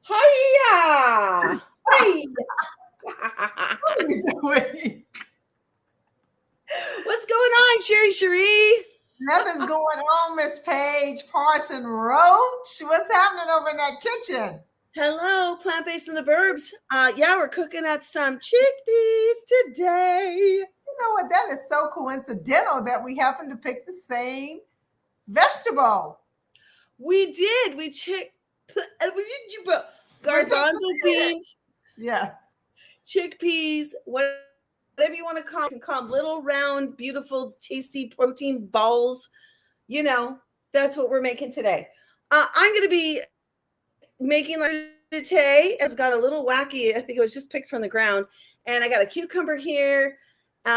Hiya! Hi. What are you doing? What's going on, Sherri? Nothing's going on, Miss Paige Parsons Roache. What's happening over in that kitchen? Hello, plant-based in the Burbs. Yeah, we're cooking up some chickpeas today. You know what? That is so coincidental that we happen to pick the same vegetable. We did. Garbanzo beans, Yes. chickpeas, whatever you want to call them. You can call them little, round, beautiful, tasty protein balls. You know, that's what we're making today. I'm going to be making like today. It's got a little wacky. I think it was just picked from the ground. And I got a cucumber here. You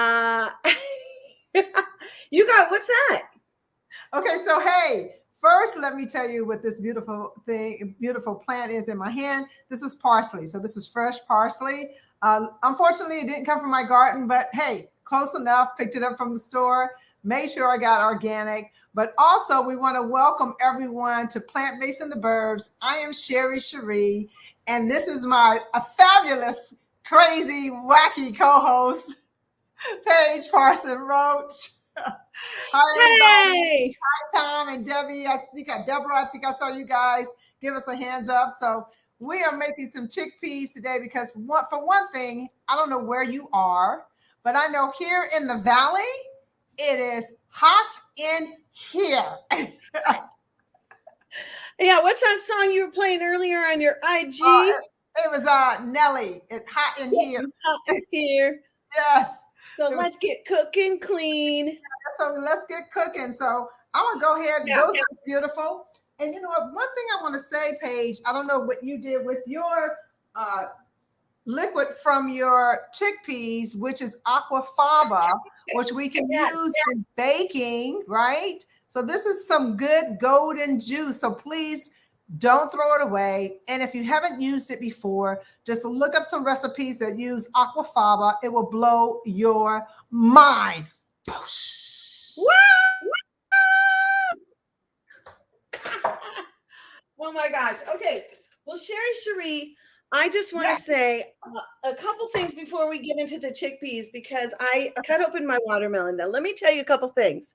got, what's that? Okay, so hey, first let me tell you what this beautiful plant is in my hand. This is parsley. So this is fresh parsley. Unfortunately, it didn't come from my garden, but hey, close enough. Picked it up from the store. Made sure I got organic. But also, we want to welcome everyone to Plant Based in the Burbs. I am Sherri, and this is my fabulous, crazy, wacky co-host, Paige Parsons Roache. Hi, everybody. Hey! Hi, Tom and Debbie. Deborah, I think I saw you guys give us a hands up. So we are making some chickpeas today because for one thing, I don't know where you are, but I know here in the valley, it is hot in here. Yeah, what's that song you were playing earlier on your IG? It was Nelly. It's hot in here. Hot in here. Yes. So let's get cooking clean. So let's get cooking. So I'm gonna go ahead. Yeah, Those are beautiful. And you know what? One thing I want to say, Paige, I don't know what you did with your liquid from your chickpeas, which is aquafaba, which we can use in baking, right? So this is some good golden juice. So please don't throw it away. And if you haven't used it before, just look up some recipes that use aquafaba. It will blow your mind. Oh my gosh. Okay. Well, Sherri, I just want to say a couple things before we get into the chickpeas because I cut open my watermelon. Now, let me tell you a couple things.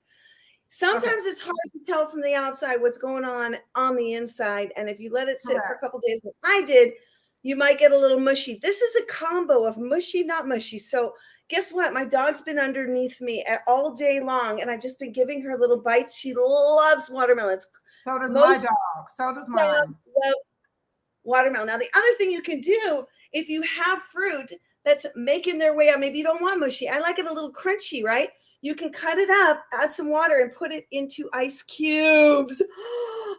Sometimes it's hard to tell from the outside what's going on the inside. And if you let it sit for a couple days, like I did, you might get a little mushy. This is a combo of mushy, not mushy. So guess what? My dog's been underneath me all day long, and I've just been giving her little bites. She loves watermelons. So does my dog. So does mine. Love watermelon. Now, the other thing you can do, if you have fruit that's making their way out, maybe you don't want mushy. I like it a little crunchy, right? You can cut it up, add some water, and put it into ice cubes.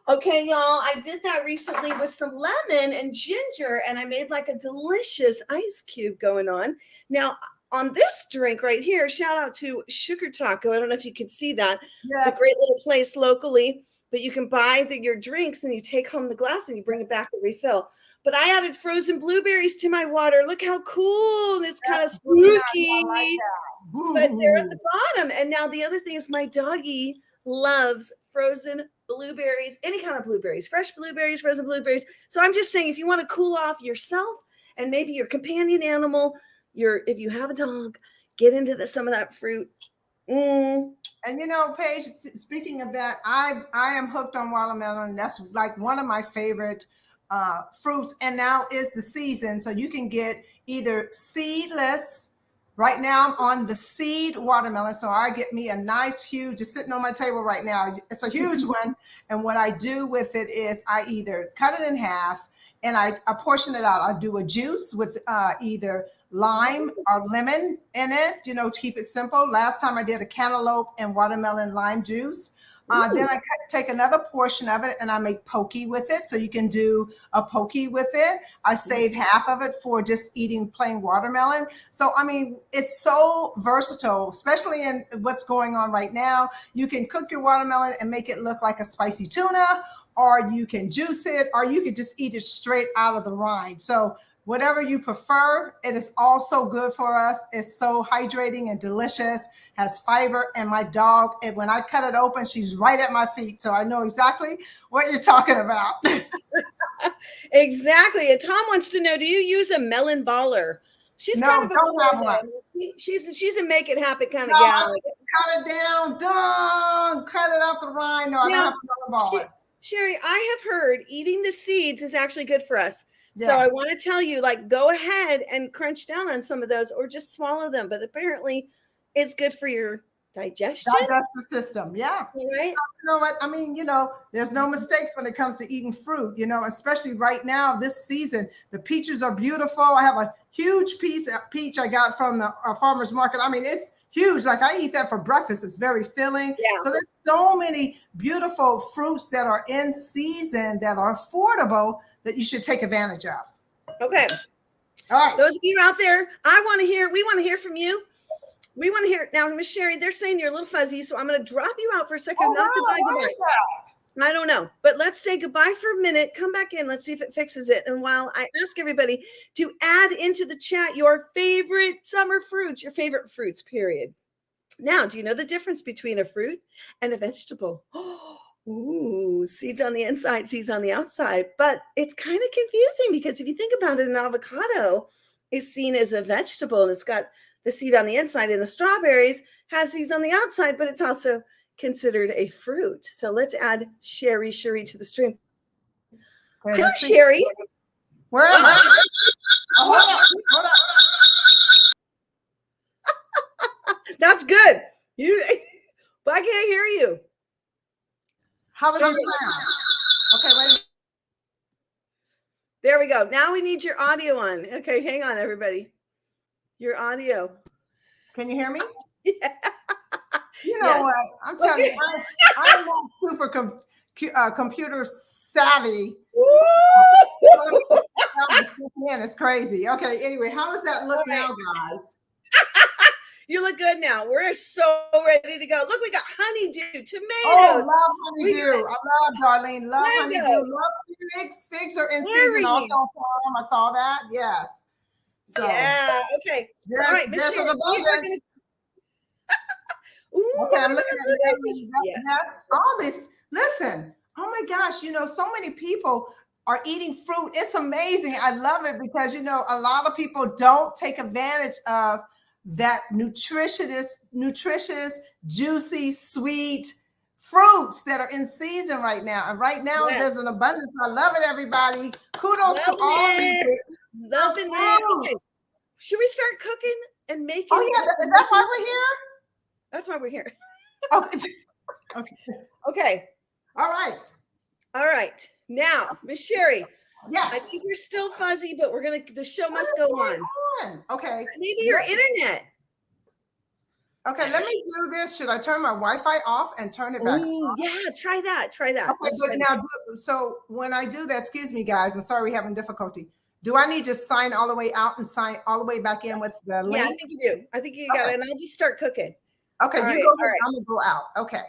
Okay, y'all, I did that recently with some lemon and ginger, and I made like a delicious ice cube going on. Now, on this drink right here, shout out to Sugar Taco. I don't know if you can see that. Yes. It's a great little place locally, but you can buy your drinks and you take home the glass and you bring it back to refill. But I added frozen blueberries to my water. Look how cool. It's kind of spooky. But they're at the bottom. And now the other thing is my doggie loves frozen blueberries, any kind of blueberries, fresh blueberries, frozen blueberries. So I'm just saying, if you want to cool off yourself and maybe your companion animal, if you have a dog, get into some of that fruit. And you know, Paige, speaking of that, I am hooked on watermelon. That's like one of my favorite fruits. And now is the season. So you can get either seedless. Right now I'm on the seed watermelon. So I get me a nice huge, just sitting on my table right now. It's a huge one. And what I do with it is I either cut it in half and I portion it out. I do a juice with either lime or lemon in it, to keep it simple. Last time I did a cantaloupe and watermelon lime juice. Then I take another portion of it and I make pokey with it. So you can do a pokey with it. I save half of it for just eating plain watermelon. So, I mean, it's so versatile, especially in what's going on right now. You can cook your watermelon and make it look like a spicy tuna, or you can juice it, or you could just eat it straight out of the rind. So whatever you prefer, it is also good for us. It's so hydrating and delicious, has fiber. And my dog, when I cut it open, she's right at my feet. So I know exactly what you're talking about. Exactly. And Tom wants to know, do you use a melon baller? She's No, kind of don't have one. She's a make it happen kind of No, gal. cut it down, done. Cut it off the rind. No, I don't have a melon baller. Sherri, I have heard eating the seeds is actually good for us. Yes. So I want to tell you, like, go ahead and crunch down on some of those or just swallow them. But apparently it's good for your digestive system. Yeah. Right. So, you know what? I mean, there's no mistakes when it comes to eating fruit, especially right now, this season. The peaches are beautiful. I have a huge piece of peach I got from the farmer's market. I mean, it's huge. Like, I eat that for breakfast. It's very filling. Yeah. So there's so many beautiful fruits that are in season that are affordable that you should take advantage of. Okay. All right. Those of you out there, we want to hear from you. We want to hear now, Miss Sherri. They're saying you're a little fuzzy, so I'm going to drop you out for a second. Oh, Goodbye. That? I don't know, but let's say goodbye for a minute. Come back in. Let's see if it fixes it. And while I ask everybody to add into the chat your favorite summer fruits, your favorite fruits, period. Now, do you know the difference between a fruit and a vegetable? Ooh, seeds on the inside, seeds on the outside. But it's kind of confusing because if you think about it, an avocado is seen as a vegetable and it's got the seed on the inside, and the strawberries have seeds on the outside, but it's also considered a fruit. So let's add Sherri to the stream. Hi, Sherri. Where am I? Hold on. That's good. But I can't hear you. How does it sound? Okay, wait. There we go. Now we need your audio on. Okay, hang on, everybody. Your audio. Can you hear me? Yeah. You know what? I'm telling you, I'm not super computer savvy. It's crazy. Okay, anyway, how does that look now, guys? You look good now. We're so ready to go. Look, we got honeydew, tomatoes. Oh, love honeydew. I love Darlene. Love honeydew. Love figs. Figs are in season also on farm. I saw that. Yes. So, yeah. Okay. All right. Okay, I'm looking at this. Yes. All this. Listen. Oh my gosh. So many people are eating fruit. It's amazing. I love it because, a lot of people don't take advantage of that nutritious, juicy, sweet fruits that are in season right now. And right now, there's an abundance. I love it, everybody. Kudos to all of you. Loving it. Okay. Should we start cooking and making? Oh, yeah. Is that why we're here? That's why we're here. Okay. Okay. All right. Now, Miss Sherri. Yeah. I think you're still fuzzy, but the show must go on. Okay. Maybe your internet. Okay, let me do this. Should I turn my Wi-Fi off and turn it back on? Yeah, try that. Okay, but now, so when I do that, excuse me, guys, I'm sorry we're having difficulty. Do I need to sign all the way out and sign all the way back in with the link? Yeah, I think you do. I think you got it. And I'll just start cooking. Okay, you go ahead. I'm going to go out. Okay.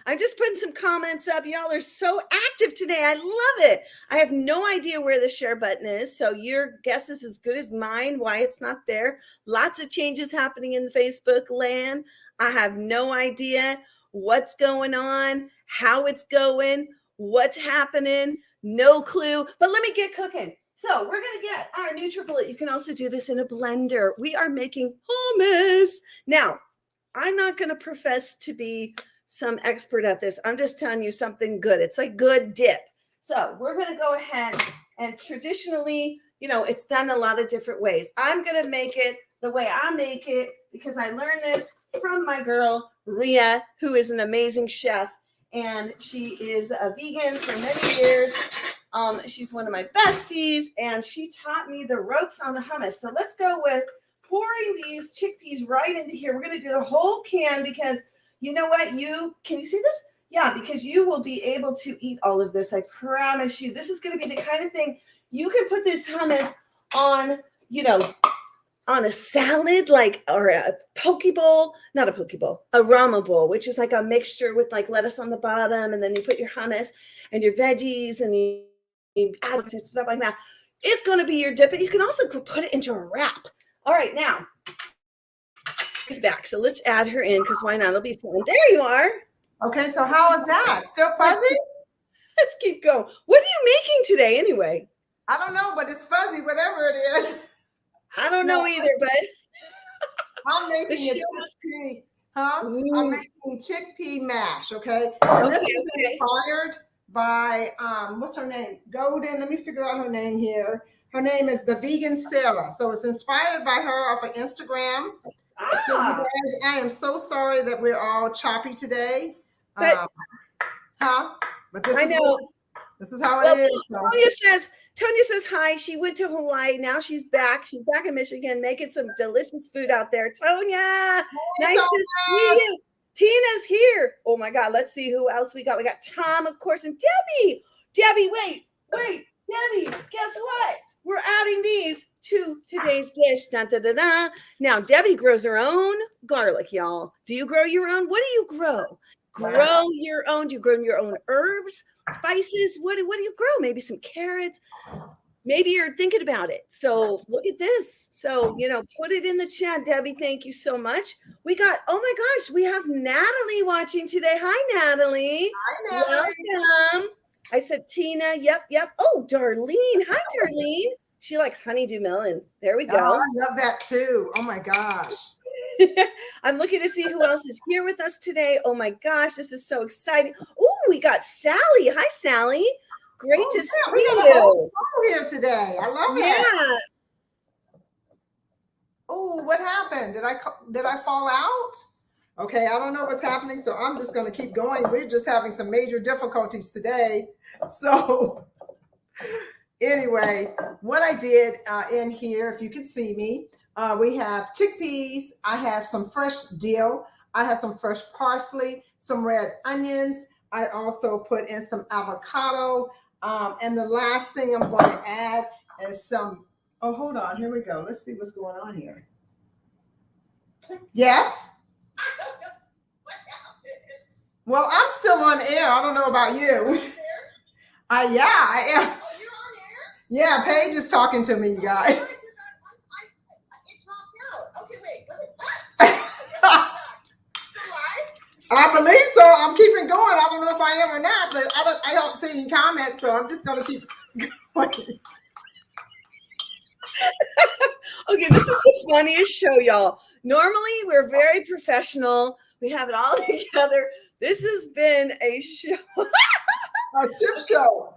I'm just putting some comments up. Y'all are so active today. I love it. I have no idea where the share button is. So your guess is as good as mine, why it's not there. Lots of changes happening in the Facebook land. I have no idea what's going on, how it's going, what's happening. No clue. But let me get cooking. So we're going to get our NutriBullet. You can also do this in a blender. We are making hummus. Now, I'm not going to profess to be some expert at this. I'm just telling you something good. It's a good dip. So we're going to go ahead and traditionally, it's done a lot of different ways. I'm going to make it the way I make it because I learned this from my girl, Ria, who is an amazing chef. And she is a vegan for many years. She's one of my besties and she taught me the ropes on the hummus. So let's go with pouring these chickpeas right into here. We're going to do the whole can because you know what? Can you see this? Yeah, because you will be able to eat all of this. I promise you. This is going to be the kind of thing you can put this hummus on, on a salad, or a poke bowl, not a poke bowl, a ramen bowl, which is like a mixture with like lettuce on the bottom. And then you put your hummus and your veggies and you add stuff like that. It's going to be your dip, but you can also put it into a wrap. All right, now. Back. So let's add her in because why not? It'll be fun. There you are. Okay, so how is that? Still fuzzy? Let's keep going. What are you making today anyway? I don't know, but it's fuzzy, whatever it is. I don't know either, but I'm the making show it was chickpea, huh? I'm Ooh, making chickpea mash, okay? And this is okay. inspired by what's her name? Golden. Let me figure out her name here. Her name is the Vegan Sarah. So it's inspired by her off of Instagram. So you Ah, guys, I am so sorry that we're all choppy today. but Huh? But I know. this is how it Well, is. So. Tonya says hi. She went to Hawaii. Now she's back. She's back in Michigan making some delicious food out there. Tonya, nice to see you. Tina's here. Oh my God. Let's see who else we got. We got Tom, of course, and Debbie. Debbie, wait. Debbie, guess what? We're adding these to today's dish. Dun, dun, dun, dun. Now, Debbie grows her own garlic, y'all. Do you grow your own? What do you grow? Grow your own. Do you grow your own herbs, spices? What do you grow? Maybe some carrots. Maybe you're thinking about it. So look at this. So, put it in the chat, Debbie. Thank you so much. We got, oh my gosh, we have Natalie watching today. Hi, Natalie. Hi, Natalie. Welcome. I said, Tina. Yep. Oh, Darlene. Hi, Darlene. She likes honeydew melon. There we go. Oh, I love that too. Oh my gosh. I'm looking to see who else is here with us today. Oh my gosh, this is so exciting. Oh, we got Sally. Hi, Sally. Great to see you here today. I love it. Yeah. Oh, what happened? Did I fall out? Okay, I don't know what's happening, so I'm just going to keep going. We're just having some major difficulties today. So anyway, what I did in here, if you could see me, we have chickpeas. I have some fresh dill. I have some fresh parsley, some red onions. I also put in some avocado. And the last thing I'm going to add is some, oh, hold on. Here we go. Let's see what's going on here. Yes? Well, I'm still on air. I don't know about you. Yeah, I am. Oh, you're on air? Yeah, Paige is talking to me, you guys. I believe so. I'm keeping going. I don't know if I am or not, but I don't see any comments, so I'm just gonna keep going. Okay, this is the funniest show, y'all. Normally, we're very professional. We have it all together. This has been a show. A shift show.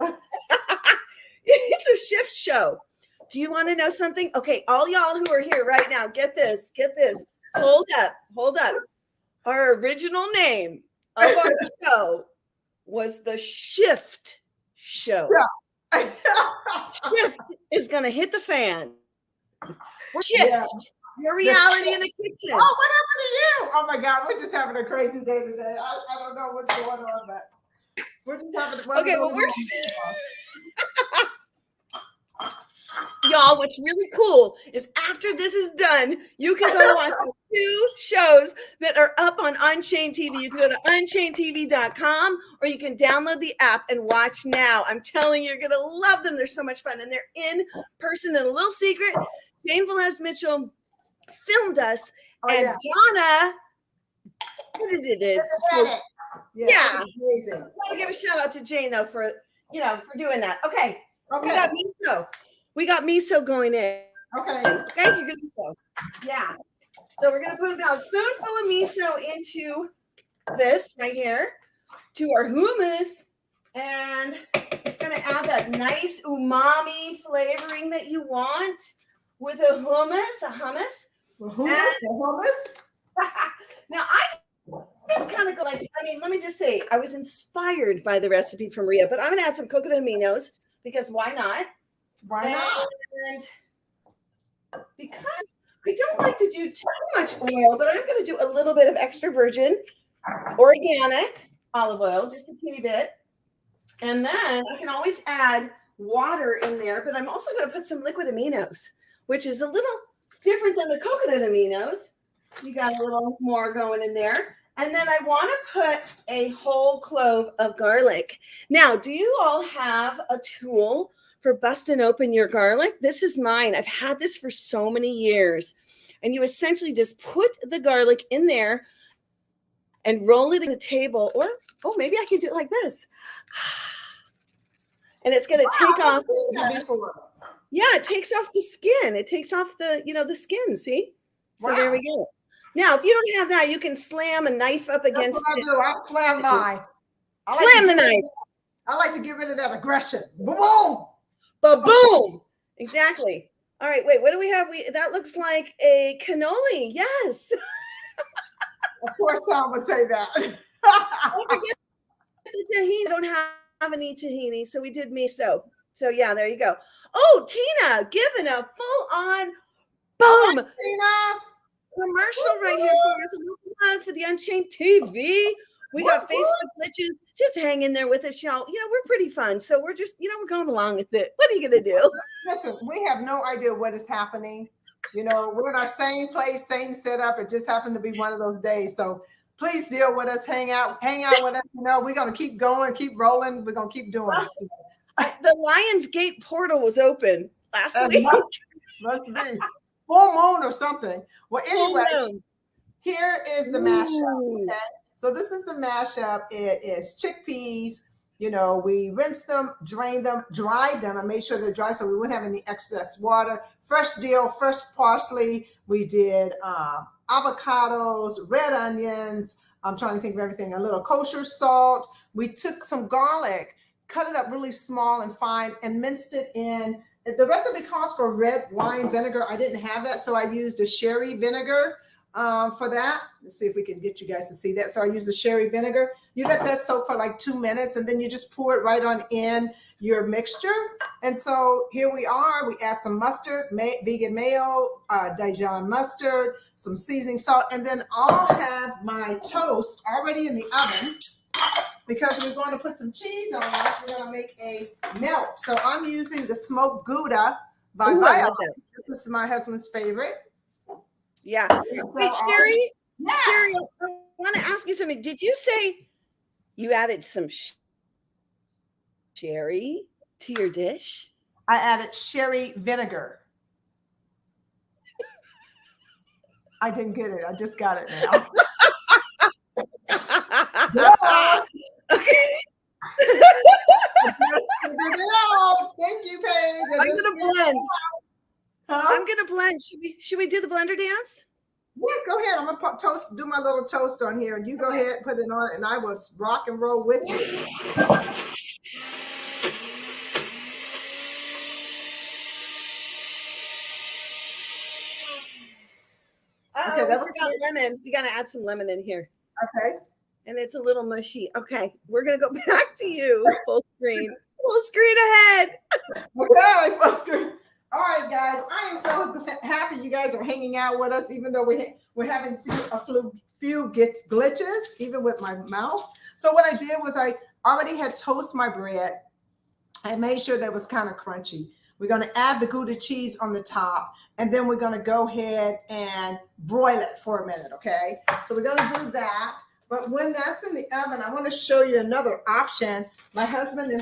It's a shift show. Do you want to know something? Okay, all y'all who are here right now, get this. Hold up. Our original name of our show was the Shift Show. Yeah. Shift is going to hit the fan. We're Shift. Yeah. Your reality in the kitchen. Oh, what happened to you? Oh my God, we're just having a crazy day today. I don't know what's going on, but we're just having okay, well, y'all, what's really cool is after this is done, you can go watch the 2 shows that are up on Unchained TV. You can go to UnchainedTV.com or you can download the app and watch now. I'm telling you, you're going to love them. They're so much fun. And they're in person. And a little secret, Jane Velez Mitchell filmed us. And Donna edited it. Yeah. Amazing. I want to give a shout out to Jane, though, for doing that. Okay. We got miso going in. Okay, you're gonna miso. Yeah. So we're gonna put about a spoonful of miso into this right here to our hummus, and it's gonna add that nice umami flavoring that you want with a hummus. Now I just kind of go like, let me just say, I was inspired by the recipe from Rhea, but I'm gonna add some coconut aminos because why not? And because I don't like to do too much oil, but I'm going to do a little bit of extra virgin organic olive oil, just a teeny bit. And then I can always add water in there, but I'm also going to put some liquid aminos, which is a little different than the coconut aminos. You got a little more going in there. And then I want to put a whole clove of garlic. Now, do you all have a tool for busting open your garlic? This is mine. I've had this for so many years. And you essentially just put the garlic in there and roll it in the table. Or, maybe I can do it like this. and it's going to take I've off. seen that before. Yeah, it takes off the skin. It takes off the, the skin. See? So there we go. Now, if you don't have that, you can slam a knife up against That's what I do. I slam mine. Slam the knife. I like to get rid of that aggression. Boom! Ba-boom! Exactly. All right, wait, what do we have? That looks like a cannoli. Yes. Of course, someone would say that. Don't forget the tahini. I don't have any tahini, so we did miso. So yeah, there you go. Oh, Tina, giving a full-on boom. Tina. Commercial right here for us. A little plug for the Unchained TV. We got Facebook glitches. Just hang in there with us, y'all. We're pretty fun. So we're just, we're going along with it. What are you going to do? Listen, we have no idea what is happening. We're in our same place, same setup. It just happened to be one of those days. So please deal with us. Hang out with us. We're going to keep going, keep rolling. We're going to keep doing it. The Lions Gate portal was open last week. Must be. Full moon or something. Well, anyway, here is the mashup. Okay? So this is the mashup. It is chickpeas. We rinse them, drain them, dry them, and make sure they're dry so we wouldn't have any excess water. Fresh dill, fresh parsley. We did avocados, red onions. I'm trying to think of everything. A little kosher salt. We took some garlic, cut it up really small and fine, and minced it in. The recipe calls for red wine vinegar. I didn't have that, so I used a sherry vinegar for that. Let's see if we can get you guys to see that. So I used the sherry vinegar. You let that soak for like 2 minutes, and then you just pour it right on in your mixture. And so here we are. We add some mustard, vegan mayo, Dijon mustard, some seasoning salt, and then I'll have my toast already in the oven. Because we're going to put some cheese on it, we're going to make a melt. So I'm using the smoked Gouda by Violet. This is my husband's favorite. Yeah. Wait, Sherri, yes. Sherri, I want to ask you something. Did you say you added some sherry to your dish? I added sherry vinegar. I didn't get it. I just got it now. Okay. Thank you, Paige. I'm gonna blend. I'm gonna blend. Should we do the blender dance? Yeah, go ahead. I'm gonna do my little toast on here, and you go ahead and put it on, and I will rock and roll with you. Okay, that was lemon. We gotta add some lemon in here. Okay. And it's a little mushy. Okay, we're gonna go back to you. Full screen. Full screen ahead. Okay, full screen. All right, guys. I am so happy you guys are hanging out with us, even though we're having a few glitches, even with my mouth. So what I did was I already had toast my bread. I made sure that it was kind of crunchy. We're going to add the Gouda cheese on the top, and then we're going to go ahead and broil it for a minute, okay? So we're going to do that. But when that's in the oven, I want to show you another option. My husband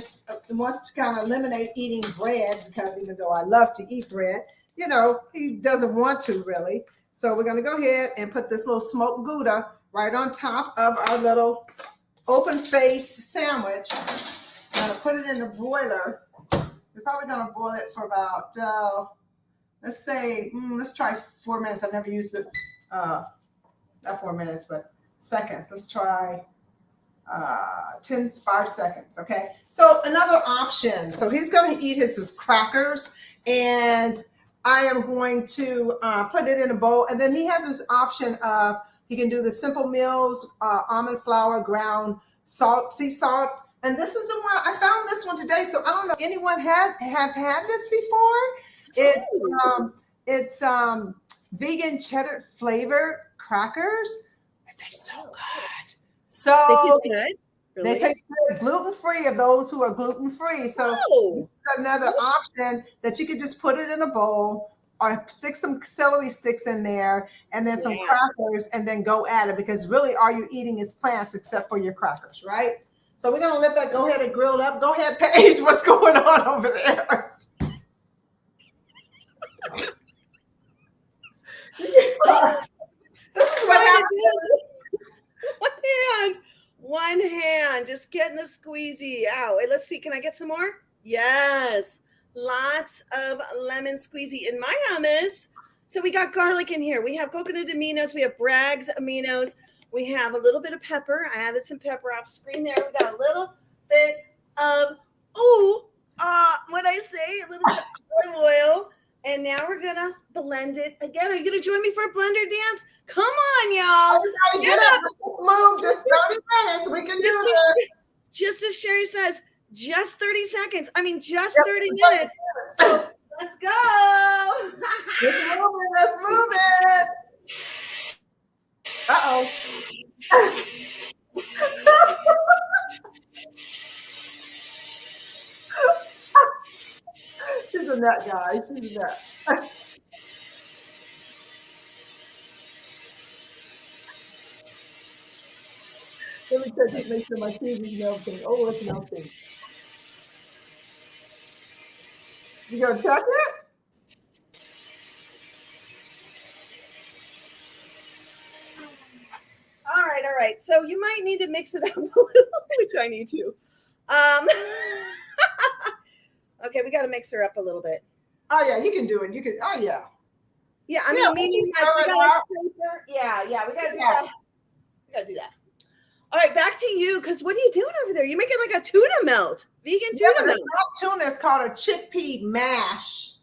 wants to kind of eliminate eating bread because even though I love to eat bread, he doesn't want to really. So we're going to go ahead and put this little smoked Gouda right on top of our little open face sandwich. I'm going to put it in the broiler. We're probably going to boil it for about, let's try 4 minutes. I've never used it, not 4 minutes, but seconds. Let's try 5 seconds. Okay. So another option. So he's going to eat his with crackers, and I am going to put it in a bowl. And then he has this option of he can do the Simple Meals, almond flour, ground salt, sea salt. And this is the one I found this one today. So I don't know if anyone have had this before. It's vegan cheddar flavored crackers. They're so good. So they taste good. Really? They taste good. Gluten-free of those who are gluten-free. So another option that you could just put it in a bowl or stick some celery sticks in there and then some crackers and then go at it, because really all you're eating is plants except for your crackers, right? So we're going to let that go ahead and grill up. Go ahead, Paige. What's going on over there? This is what happens. One hand, just getting the squeezy out. Let's see. Can I get some more? Yes. Lots of lemon squeezy in my hummus. So we got garlic in here. We have coconut aminos. We have Bragg's aminos. We have a little bit of pepper. I added some pepper off screen there. We got a little bit of, what I say, a little bit of olive oil. And now we're going to blend it again. Are you going to join me for a blender dance? Come on, y'all. Get up. Move just 30 minutes. We can do it. Just as Sherri says, just 30 seconds. I mean, just 30 minutes. So let's go. Let's move it. Uh-oh. She's a nut, guys. She's a nut. Let me check it, make sure my cheese is melting. Oh, it's melting. You gonna check it? All right. So you might need to mix it up a little, which I need to. Okay, we got to mix her up a little bit. Oh yeah, you can do it. You can. Oh yeah. Yeah, I mean, meaning like we got to scrape her. Yeah, we got to do that. We got to do that. All right, back to you, because what are you doing over there? You're making like a tuna melt, vegan tuna melt. It's not tuna. It's called a chickpea mash.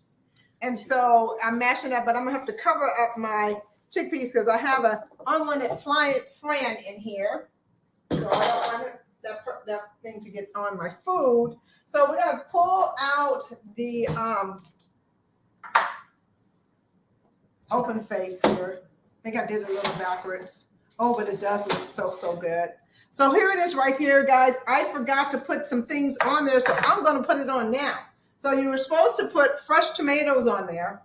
And so I'm mashing that, but I'm gonna have to cover up my chickpeas because I have an unwanted friend in here. So I don't want that thing to get on my food. So we're gonna pull out the open face here. I think I did it a little backwards. Oh, but it does look so good. So here it is right here, guys. I forgot to put some things on there, so I'm gonna put it on now. So you were supposed to put fresh tomatoes on there.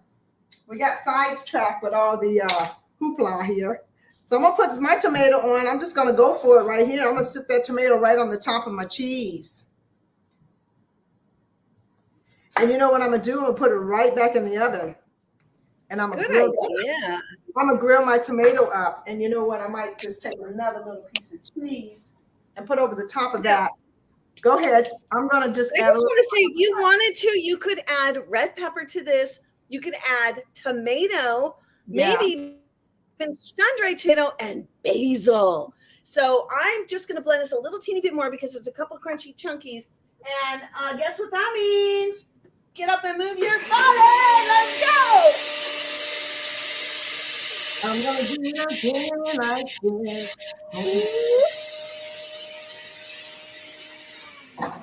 We got sidetracked with all the hoopla here. So I'm gonna put my tomato on. I'm just gonna go for it right here. I'm gonna sit that tomato right on the top of my cheese. And you know what I'm gonna do? I'm gonna put it right back in the oven. And I'm gonna grill my tomato up. And you know what? I might just take another little piece of cheese and put over the top of that. Go ahead. I'm gonna just I just want to say, if you wanted to, you could add red pepper to this. You could add tomato, maybe even sun-dried tomato and basil. So I'm just gonna blend this a little teeny bit more because there's a couple crunchy chunkies. And guess what that means? Get up and move your body. Let's go. I'm gonna do it again like this.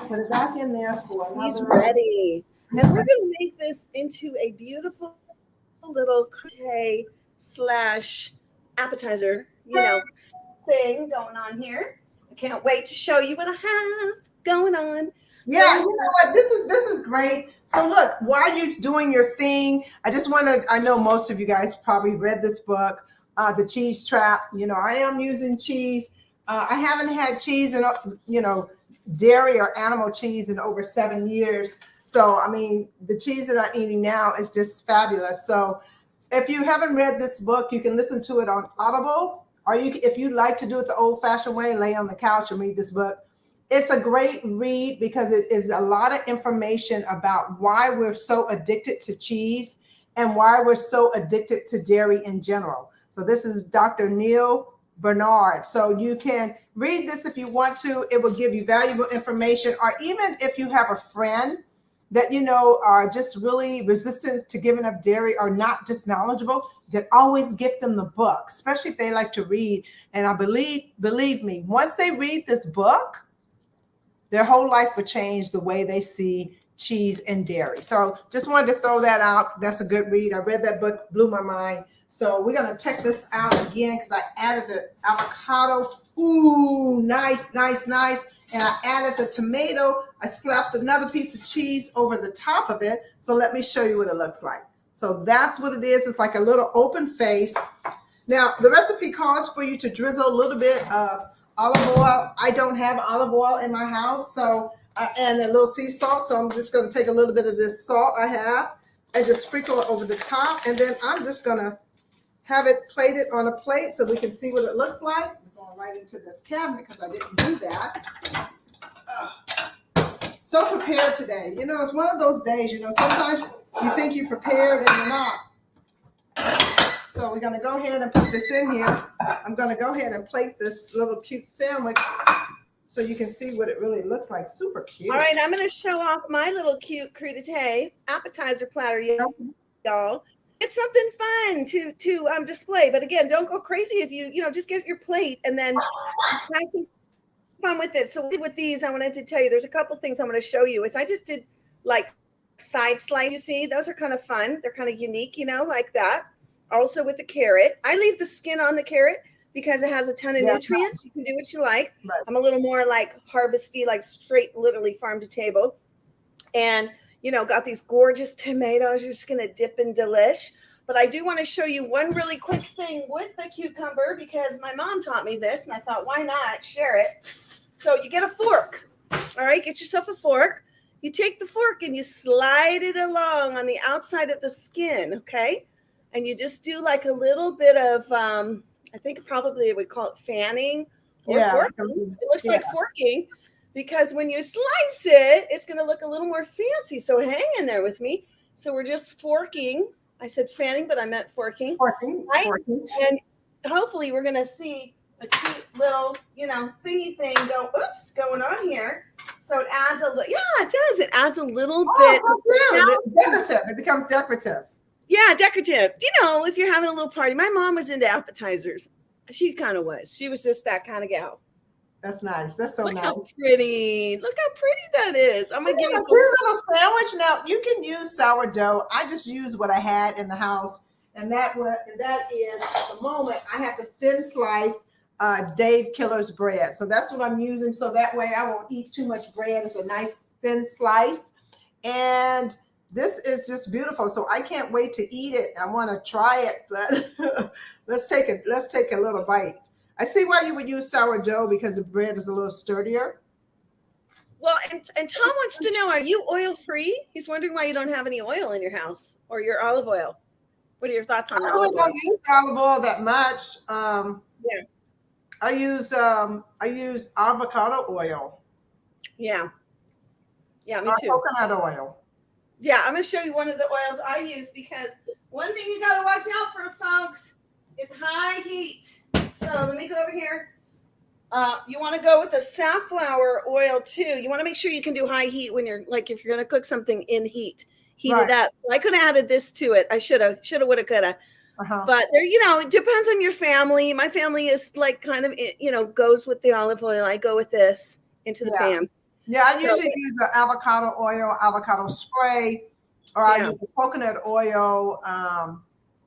Put it back in there for another. He's ready. And we're going to make this into a beautiful little crudité / appetizer, thing going on here. I can't wait to show you what I have going on. Yeah, you know what? This is great. So look, while you're doing your thing, I know most of you guys probably read this book, The Cheese Trap. I am using cheese. I haven't had cheese in, dairy or animal cheese in over 7 years. So, I mean, the cheese that I'm eating now is just fabulous. So if you haven't read this book, you can listen to it on Audible, or if you like to do it the old-fashioned way, lay on the couch and read this book. It's a great read because it is a lot of information about why we're so addicted to cheese and why we're so addicted to dairy in general. So this is Dr. Neil Bernard. So you can read this if you want to. It will give you valuable information, or even if you have a friend that are just really resistant to giving up dairy or not just knowledgeable, you can always gift them the book, especially if they like to read. And I believe me, once they read this book, their whole life will change the way they see cheese and dairy. So just wanted to throw that out. That's a good read. I read that book, blew my mind. So we're going to check this out again because I added the avocado. Ooh, nice. And I added the tomato. I slapped another piece of cheese over the top of it. So let me show you what it looks like. So that's what it is. It's like a little open face. Now, the recipe calls for you to drizzle a little bit of olive oil. I don't have olive oil in my house, and a little sea salt. So I'm just going to take a little bit of this salt I have and just sprinkle it over the top. And then I'm just going to have it plated on a plate so we can see what it looks like. I'm going right into this cabinet because I didn't do that. so prepared today. You know, it's one of those days, you know, sometimes you think you're prepared and you're not. So we're going to go ahead and put this in here. I'm going to go ahead and plate this little cute sandwich so you can see what it really looks like. Super cute. All right, I'm going to show off my little cute crudité appetizer platter, y'all. It's something fun to display. But again, don't go crazy if you just get your plate and then have some fun with it. So with these, I wanted to tell you, there's a couple things I'm going to show you. I just did like side slice. You see, those are kind of fun. They're kind of unique, like that. Also with the carrot, I leave the skin on the carrot because it has a ton of nutrients. You can do what you like. Right. I'm a little more like harvesty, like straight, literally farm to table. And, got these gorgeous tomatoes. You're just going to dip in delish. But I do want to show you one really quick thing with the cucumber because my mom taught me this and I thought, why not share it? So you get a fork. All right, get yourself a fork. You take the fork and you slide it along on the outside of the skin, okay? And you just do like a little bit of, I think probably they would call it fanning or forking. It looks like forking because when you slice it, it's going to look a little more fancy. So hang in there with me. So we're just forking. I said fanning, but I meant forking. Forking. Right? Forking. And hopefully we're going to see a cute little, thingy thing going on here. So it adds a little, it does. It adds a little bit. So it's decorative. It becomes decorative. Yeah, decorative. If you're having a little party, my mom was into appetizers. She kind of was. She was just that kind of gal. That's nice. That's so nice. Look how pretty. Look how pretty that is. I'm going to give you a little sandwich. Now, you can use sourdough. I just used what I had in the house. And that is, at the moment, I have the thin slice Dave Killer's bread. So that's what I'm using. So that way I won't eat too much bread. It's a nice thin slice. And this is just beautiful. So I can't wait to eat it. I want to try it, but let's take a little bite. I see why you would use sourdough because the bread is a little sturdier. Well, and Tom wants to know, are you oil free? He's wondering why you don't have any oil in your house or your olive oil. What are your thoughts on that? I don't use olive oil that much. I use avocado oil. Yeah, me too. Coconut oil. Yeah, I'm going to show you one of the oils I use because one thing you got to watch out for, folks, is high heat. So let me go over here. You want to go with a safflower oil too. You want to make sure you can do high heat when you're if you're going to cook something in heat. Heat it up. I could have added this to it. I should have, would have, could have. But there, it depends on your family. My family is kind of, goes with the olive oil. I go with this into the pan. Yeah, I usually use the avocado oil, avocado spray, or I use the coconut oil,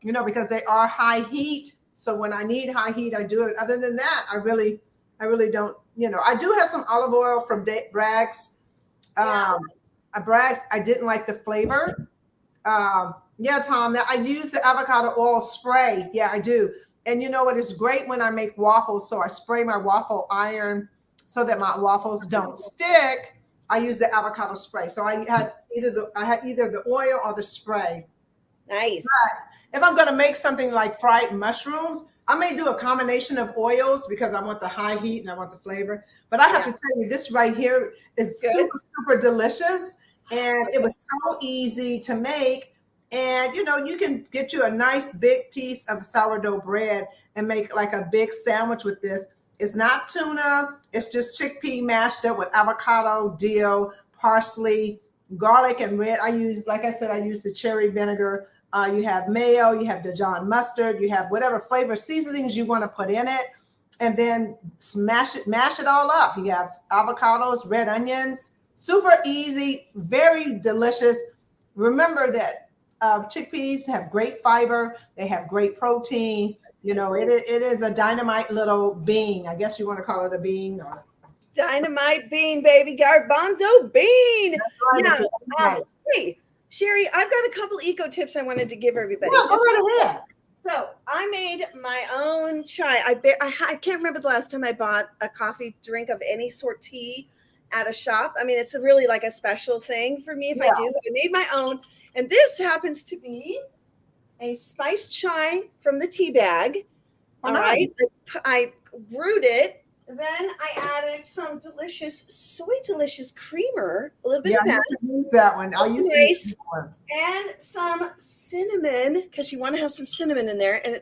because they are high heat. So when I need high heat, I do it. Other than that, I really don't, I do have some olive oil from Bragg's. Bragg's, I didn't like the flavor. Tom, that I use the avocado oil spray. Yeah, I do. And you know what? It's great when I make waffles. So I spray my waffle iron so that my waffles don't stick. I use the avocado spray. So I had either the oil or the spray. Nice. But if I'm going to make something like fried mushrooms, I may do a combination of oils because I want the high heat and I want the flavor. But I have to tell you, this right here is super, super delicious. And it was so easy to make. And, you can get you a nice big piece of sourdough bread and make like a big sandwich with this. It's not tuna. It's just chickpea mashed up with avocado, dill, parsley, garlic, and red. I use the cherry vinegar. You have mayo, you have Dijon mustard, you have whatever flavor seasonings you want to put in it. And then mash it all up. You have avocados, red onions. Super easy, very delicious. Remember that chickpeas have great fiber. They have great protein. It is a dynamite little bean. I guess you want to call it a bean. Dynamite bean, baby. Garbanzo bean. Right. Hey, Sherri, I've got a couple eco tips I wanted to give everybody. Yeah, go right ahead. So I made my own chai. I can't remember the last time I bought a coffee drink of any sort tea at a shop. I mean, it's really like a special thing for me if I do. But I made my own. And this happens to be a spiced chai from the tea bag. All right. I brewed it Then I added some delicious creamer, a little bit Yeah, of I that. used to use that one. I used to use Nice. that one. And some cinnamon, because you want to have some cinnamon in there. And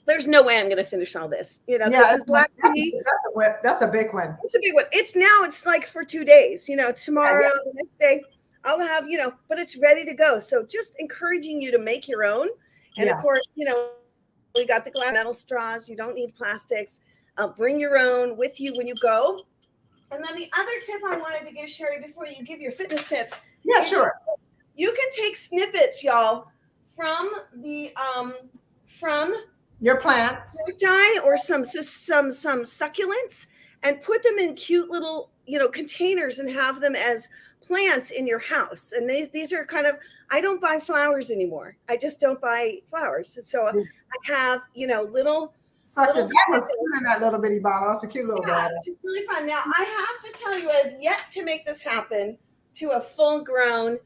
there's no way I'm going to finish all this, Yeah, because this black tea, that's a big one. it's a big one. It's like for 2 days, Yeah, tomorrow, the next day, I'll have, but it's ready to go. So just encouraging you to make your own. And of yeah. course, we got the glass metal straws. You don't need plastics. Bring your own with you when you go. And then the other tip I wanted to give, Sherri, before you give your fitness tips. Yeah, sure. You can take snippets, y'all, from Your plants. cacti or some succulents, and put them in cute little containers and have them as plants in your house. And these are kind of, I don't buy flowers anymore. I just don't buy flowers. So I have little Sucker. That was cute in that little bitty bottle. It's a cute little bottle. It's just really fun. Now I have to tell you, I have yet to make this happen to a full grown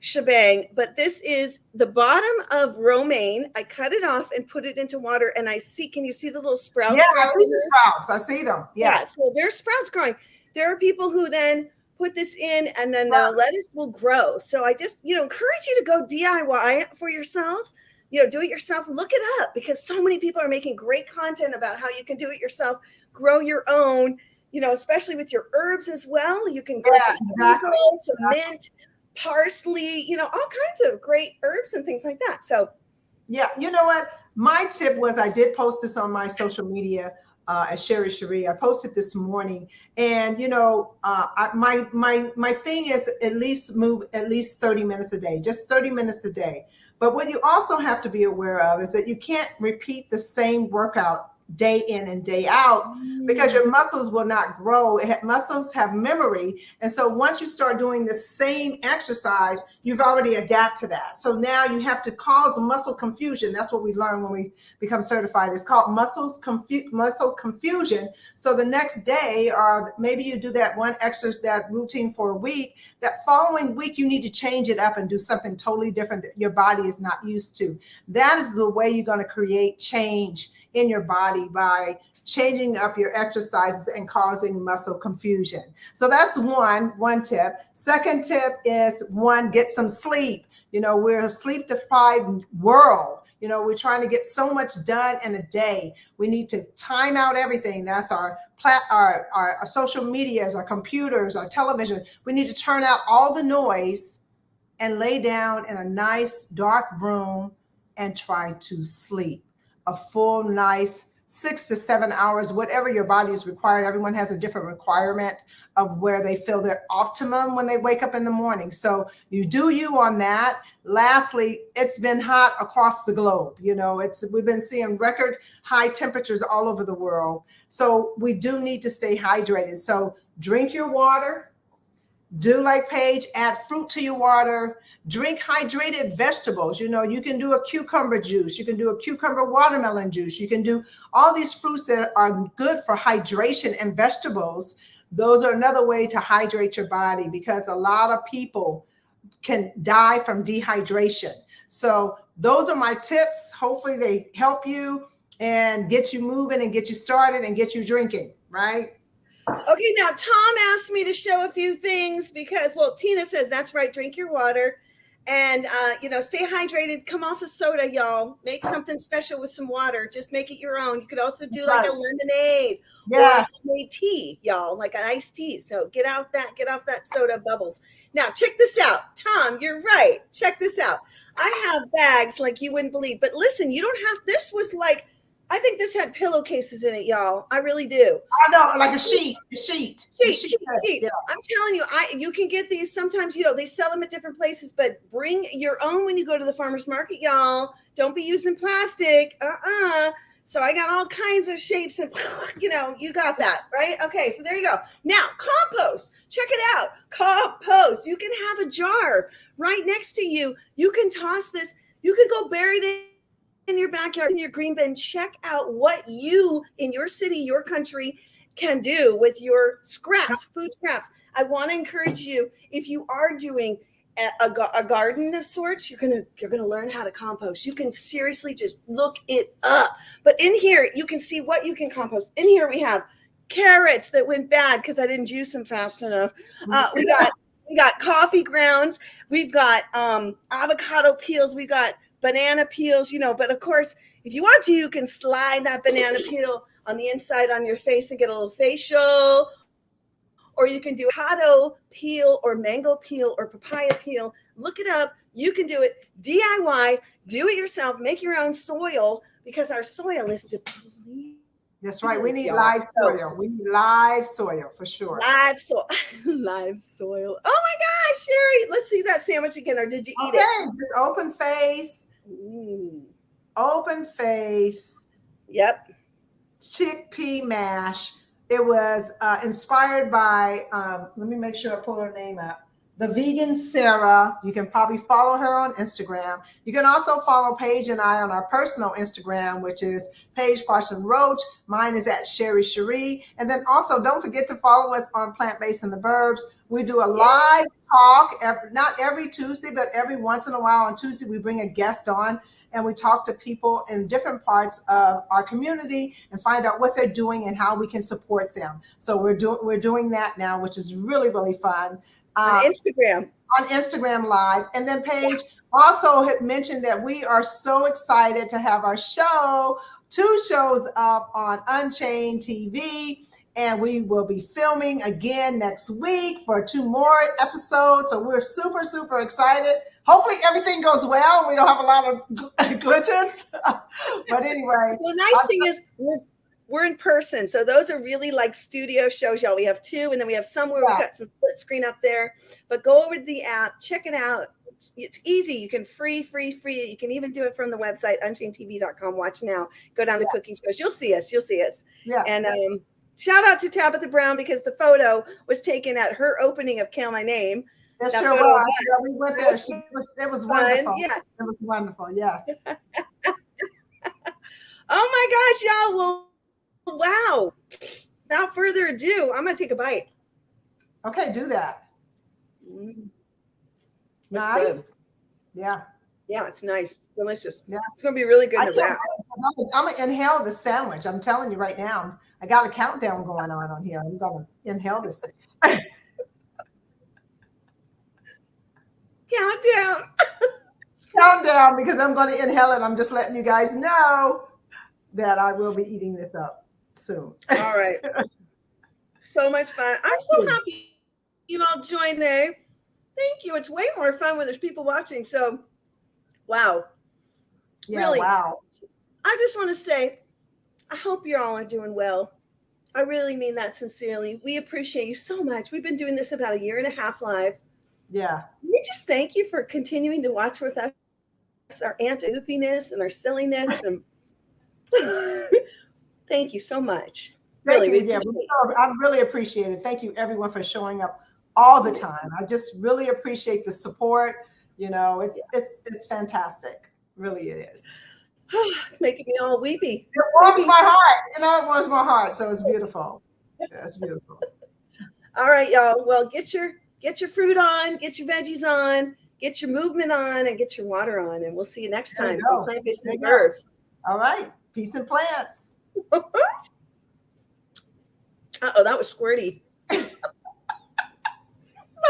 shebang, but this is the bottom of romaine. I cut it off and put it into water, and can you see the little sprouts? Yeah, I see the sprouts. I see them. Yeah, so there's sprouts growing. There are people who then put this in, and then the lettuce will grow. So I just, encourage you to go DIY for yourselves. Do it yourself. Look it up, because so many people are making great content about how you can do it yourself, grow your own, especially with your herbs as well. You can grow some basil, some mint, parsley, all kinds of great herbs and things like that. So, yeah, you know what? My tip was, I did post this on my social media as Sherri. I posted this morning, and my thing is at least move at least 30 minutes a day, just 30 minutes a day. But what you also have to be aware of is that you can't repeat the same workout day in and day out, because your muscles will not grow. Muscles have memory. And so once you start doing the same exercise, you've already adapted to that. So now you have to cause muscle confusion. That's what we learn when we become certified. It's called muscle confusion. So the next day, or maybe you do that one exercise, that routine for a week, that following week, you need to change it up and do something totally different that your body is not used to. That is the way you're going to create change in your body, by changing up your exercises and causing muscle confusion. So that's one tip. Second tip is get some sleep. We're a sleep deprived world. We're trying to get so much done in a day. We need to time out everything. That's our social medias, our computers, our television. We need to turn out all the noise and lay down in a nice dark room and try to sleep. A full, nice 6 to 7 hours, whatever your body is required. Everyone has a different requirement of where they feel their optimum when they wake up in the morning. So you do you on that. Lastly, it's been hot across the globe. We've been seeing record high temperatures all over the world. So we do need to stay hydrated. So drink your water. Do like Paige, add fruit to your water, drink hydrated vegetables. You can do a cucumber juice. You can do a cucumber watermelon juice. You can do all these fruits that are good for hydration, and vegetables. Those are another way to hydrate your body, because a lot of people can die from dehydration. So those are my tips. Hopefully they help you and get you moving and get you started and get you drinking, right? Okay, now Tom asked me to show a few things because, Tina says, that's right, drink your water and, stay hydrated. Come off of soda, y'all. Make something special with some water. Just make it your own. You could also do like a lemonade or a tea, y'all, like an iced tea. So get off that soda bubbles. Now, check this out. Tom, you're right. Check this out. I have bags like you wouldn't believe. But listen, you don't have, this was like, I think this had pillowcases in it, y'all. I really do. I know, like a sheet. Yeah. I'm telling you, you can get these sometimes, they sell them at different places, but bring your own when you go to the farmer's market, y'all. Don't be using plastic. So I got all kinds of shapes and, you got that, right? Okay, so there you go. Now, compost. Check it out. Compost. You can have a jar right next to you. You can toss this. You can go bury it in your backyard, in your green bin. Check out what you in your city, your country can do with your scraps, food scraps. I want to encourage you, if you are doing a garden of sorts, you're gonna learn how to compost. You can seriously just look it up. But in here, you can see what you can compost. In here, we have carrots that went bad because I didn't juice them fast enough. We got coffee grounds. We've got avocado peels. We've got banana peels. But of course, if you want to, you can slide that banana peel on the inside on your face and get a little facial. Or you can do avocado peel or mango peel or papaya peel. Look it up. You can do it DIY. Do it yourself. Make your own soil because our soil is depleted. That's right. We need live soil. We need live soil for sure. Live soil. Live soil. Oh my gosh, Sherri. Let's see that sandwich again. Or did you eat it? Just open face. Open face. Yep. Chickpea mash. It was inspired by, let me make sure I pull her name up, the vegan Sarah. You can probably follow her on Instagram. You can also follow Paige and I on our personal Instagram, which is Paige Parsons Roache. Mine is at Sherri. And then also don't forget to follow us on Plant-Based in the Burbs. We do a live talk, not every Tuesday, but every once in a while on Tuesday, we bring a guest on and we talk to people in different parts of our community and find out what they're doing and how we can support them. So we're doing that now, which is really, really fun. On Instagram. On Instagram Live. And then Paige also had mentioned that we are so excited to have our show, 2 shows up on UnchainedTV. And we will be filming again next week for 2 more episodes. So we're super, super excited. Hopefully everything goes well. We don't have a lot of glitches. But anyway. The nice thing is we're in person. So those are really like studio shows, y'all. We have 2, and then we have some where we've got some split screen up there. But go over to the app, check it out. It's easy. You can free. You can even do it from the website, UnchainedTV.com. Watch now. Go down to cooking shows. You'll see us. Yes. And shout out to Tabitha Brown because the photo was taken at her opening of Count My Name. That sure was. Yeah, we went there. It was wonderful. Yeah. It was wonderful. Yes. Oh my gosh, y'all. Well, wow. Without further ado, I'm going to take a bite. Okay, do that. Nice. Yeah. Yeah, it's nice. It's delicious. Yeah. It's going to be really good to wrap. I'm going to inhale the sandwich. I'm telling you right now. I got a countdown going on here. I'm going to inhale this thing. Countdown because I'm going to inhale it. I'm just letting you guys know that I will be eating this up soon. All right. So much fun. I'm so happy you all joined there. Thank you. It's way more fun when there's people watching. So, wow. Yeah, really, wow. I just want to say, I hope you all are doing well. I really mean that sincerely. We appreciate you so much. We've been doing this about 1.5 years live. Yeah. We just thank you for continuing to watch with us, our goofiness and our silliness. And thank you so much. Thank you. Yeah, I really appreciate it. Thank you, everyone, for showing up all the time. I just really appreciate the support. It's fantastic. Really, it is. It's making me all weepy. It warms my heart. It warms my heart. So it's beautiful. Yeah, it's beautiful. All right, y'all. Well, get your fruit on, get your veggies on, get your movement on, and get your water on. And we'll see you next time on Plant-Based in the Burbs. All right. Peace and plants. Uh-oh, that was squirty.